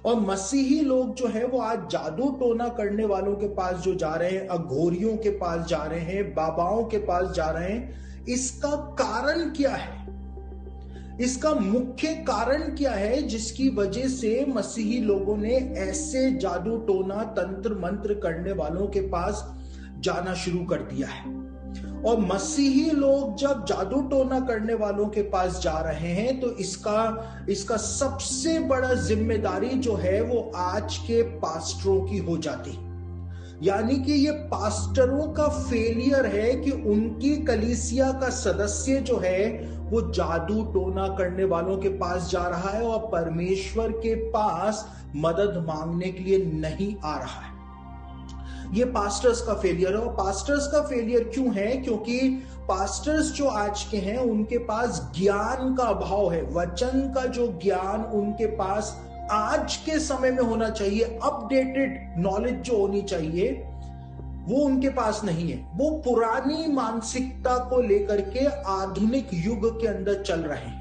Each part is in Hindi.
और मसीही लोग जो है वो आज जादू टोना करने वालों के पास जो जा रहे हैं, अघोरियों के पास जा रहे हैं, बाबाओं के पास जा रहे हैं, इसका कारण क्या है? इसका मुख्य कारण क्या है जिसकी वजह से मसीही लोगों ने ऐसे जादू टोना तंत्र मंत्र करने वालों के पास जाना शुरू कर दिया है? और मसीही लोग जब जादू टोना करने वालों के पास जा रहे हैं तो इसका सबसे बड़ा जिम्मेदारी जो है वो आज के पास्टरों की हो जाती। यानी कि ये पास्टरों का फेलियर है कि उनकी कलीसिया का सदस्य जो है वो जादू टोना करने वालों के पास जा रहा है और परमेश्वर के पास मदद मांगने के लिए नहीं आ रहा है। ये पास्टर्स का फेलियर है। और पास्टर्स का फेलियर क्यों है? क्योंकि पास्टर्स जो आज के हैं उनके पास ज्ञान का अभाव है। वचन का जो ज्ञान उनके पास आज के समय में होना चाहिए, अपडेटेड नॉलेज जो होनी चाहिए, वो उनके पास नहीं है। वो पुरानी मानसिकता को लेकर के आधुनिक युग के अंदर चल रहे हैं।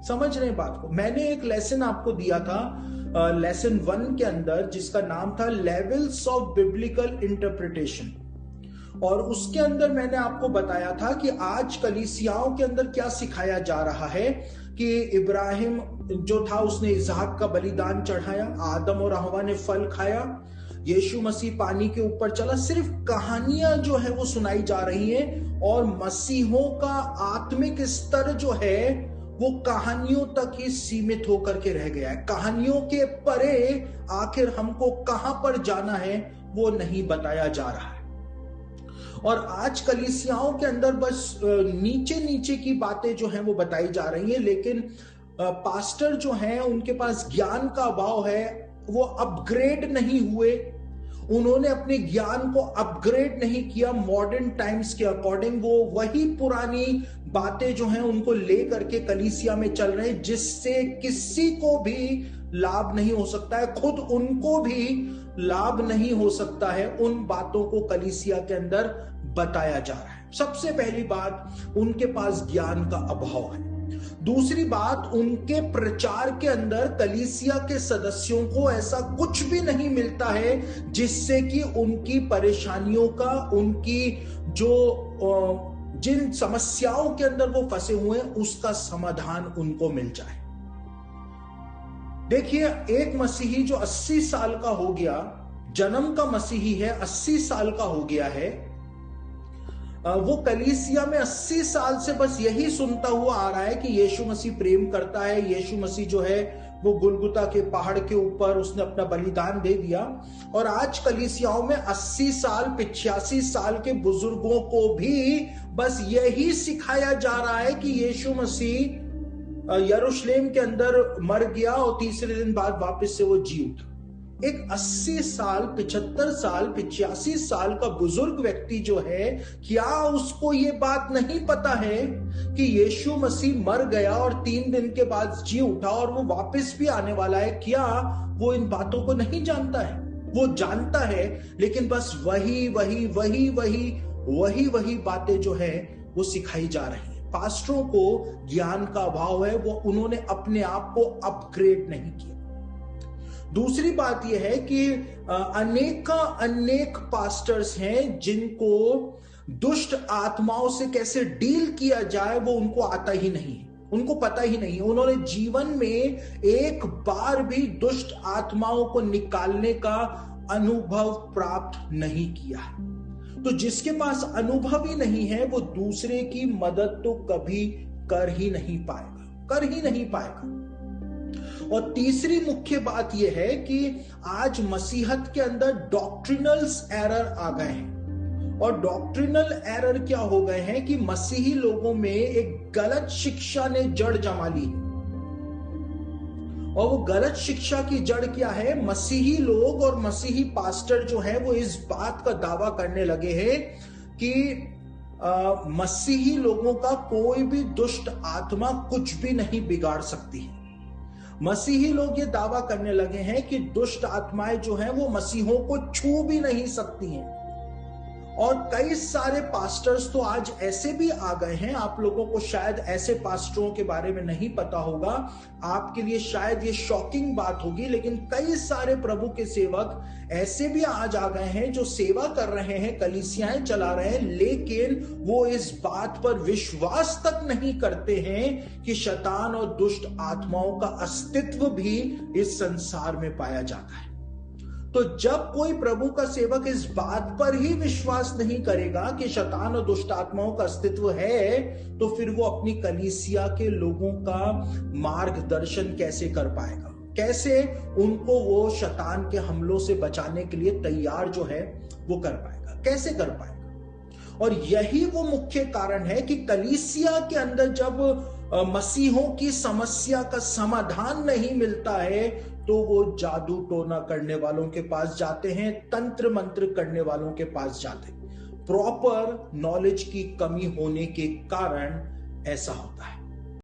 समझ रहे हैं बात को? मैंने एक लेसन आपको दिया था लेसन 1 के अंदर जिसका नाम था लेवल्स ऑफ बिब्लिकल इंटरप्रिटेशन, और उसके अंदर मैंने आपको बताया था कि आज कलीसियाओं के अंदर क्या सिखाया जा रहा है कि इब्राहिम जो था उसने इसहाक का बलिदान चढ़ाया, आदम और हवा ने फल खाया, यीशु मसीह पानी के ऊपर चला। सिर्फ कहानियां जो है वो सुनाई जा रही हैं और मसीहों का आत्मिक स्तर जो है वो कहानियों तक ही सीमित होकर के रह गया है। कहानियों के परे आखिर हमको कहां पर जाना है वो नहीं बताया जा रहा है। और आज कलीसियाओं के अंदर बस नीचे नीचे की बातें जो हैं वो बताई जा रही हैं, लेकिन पास्टर जो हैं उनके पास ज्ञान का अभाव है। वो अपग्रेड नहीं हुए, उन्होंने अपने ज्ञान को अपग्रेड नहीं किया मॉडर्न टाइम्स के अकॉर्डिंग। वो वही पुरानी बातें जो हैं उनको लेकर के कलीसिया में चल रहे हैं, जिससे किसी को भी लाभ नहीं हो सकता है, खुद उनको भी लाभ नहीं हो सकता है। उन बातों को कलीसिया के अंदर बताया जा रहा है। सबसे पहली बात, उनके पास ज्ञान का अभाव है। दूसरी बात, उनके प्रचार के अंदर कलीसिया के सदस्यों को ऐसा कुछ भी नहीं मिलता है जिससे कि उनकी परेशानियों का, उनकी जो जिन समस्याओं के अंदर वो फंसे हुए हैं उसका समाधान उनको मिल जाए। देखिए, एक मसीही जो 80 साल का हो गया, जन्म का मसीही है, 80 साल का हो गया है, वो कलीसिया में 80 साल से बस यही सुनता हुआ आ रहा है कि यीशु मसीह प्रेम करता है, यीशु मसीह जो है वो गुलगुता के पहाड़ के ऊपर उसने अपना बलिदान दे दिया। और आज कलीसियाओं में 80 साल 85 साल के बुजुर्गों को भी बस यही सिखाया जा रहा है कि यीशु मसीह यरूशलेम के अंदर मर गया और तीसरे दिन बाद वापस से वो जी उठा। एक 80 साल 75 साल 85 साल का बुजुर्ग व्यक्ति जो है, क्या उसको ये बात नहीं पता है कि यीशु मसीह मर गया और 3 दिन के बाद जी उठा और वो वापस भी आने वाला है? क्या वो इन बातों को नहीं जानता है? वो जानता है, लेकिन बस वही वही वही वही वही वही बातें जो है वो सिखाई जा रही है। पास्टरों को ज्ञान का अभाव है, वो उन्होंने अपने आप को अपग्रेड नहीं किया। दूसरी बात यह है कि अनेक पास्टर्स हैं जिनको दुष्ट आत्माओं से कैसे डील किया जाए वो उनको आता ही नहीं, उनको पता ही नहीं। उन्होंने जीवन में एक बार भी दुष्ट आत्माओं को निकालने का अनुभव प्राप्त नहीं किया। तो जिसके पास अनुभव ही नहीं है वो दूसरे की मदद तो कभी कर ही नहीं पाएगा। और तीसरी मुख्य बात यह है कि आज मसीहत के अंदर डॉक्ट्रिनल्स एरर आ गए हैं। और डॉक्ट्रिनल एरर क्या हो गए हैं कि मसीही लोगों में एक गलत शिक्षा ने जड़ जमा ली। और वो गलत शिक्षा की जड़ क्या है? मसीही लोग और मसीही पास्टर जो है वो इस बात का दावा करने लगे हैं कि मसीही लोगों का कोई भी दुष्ट आत्मा कुछ भी नहीं बिगाड़ सकती। मसीही लोग ये दावा करने लगे हैं कि दुष्ट आत्माएं जो हैं वो मसीहों को छू भी नहीं सकती हैं। और कई सारे पास्टर्स तो आज ऐसे भी आ गए हैं, आप लोगों को शायद ऐसे पास्टरों के बारे में नहीं पता होगा, आपके लिए शायद ये शॉकिंग बात होगी, लेकिन कई सारे प्रभु के सेवक ऐसे भी आज आ गए हैं जो सेवा कर रहे हैं, कलीसियाएं चला रहे हैं, लेकिन वो इस बात पर विश्वास तक नहीं करते हैं कि शैतान और दुष्ट आत्माओं का अस्तित्व भी इस संसार में पाया जाता है। तो जब कोई प्रभु का सेवक इस बात पर ही विश्वास नहीं करेगा कि शैतान और दुष्ट आत्माओं का अस्तित्व है, तो फिर वो अपनी कलीसिया के लोगों का मार्गदर्शन कैसे कर पाएगा, कैसे उनको वो शैतान के हमलों से बचाने के लिए तैयार जो है वो कर पाएगा, कैसे कर पाएगा। और यही वो मुख्य कारण है कि कलीसिया के अंदर जब मसीहों की समस्या का समाधान नहीं मिलता है तो वो जादू टोना करने वालों के पास जाते हैं, तंत्र मंत्र करने वालों के पास जाते हैं। प्रॉपर नॉलेज की कमी होने के कारण ऐसा होता है।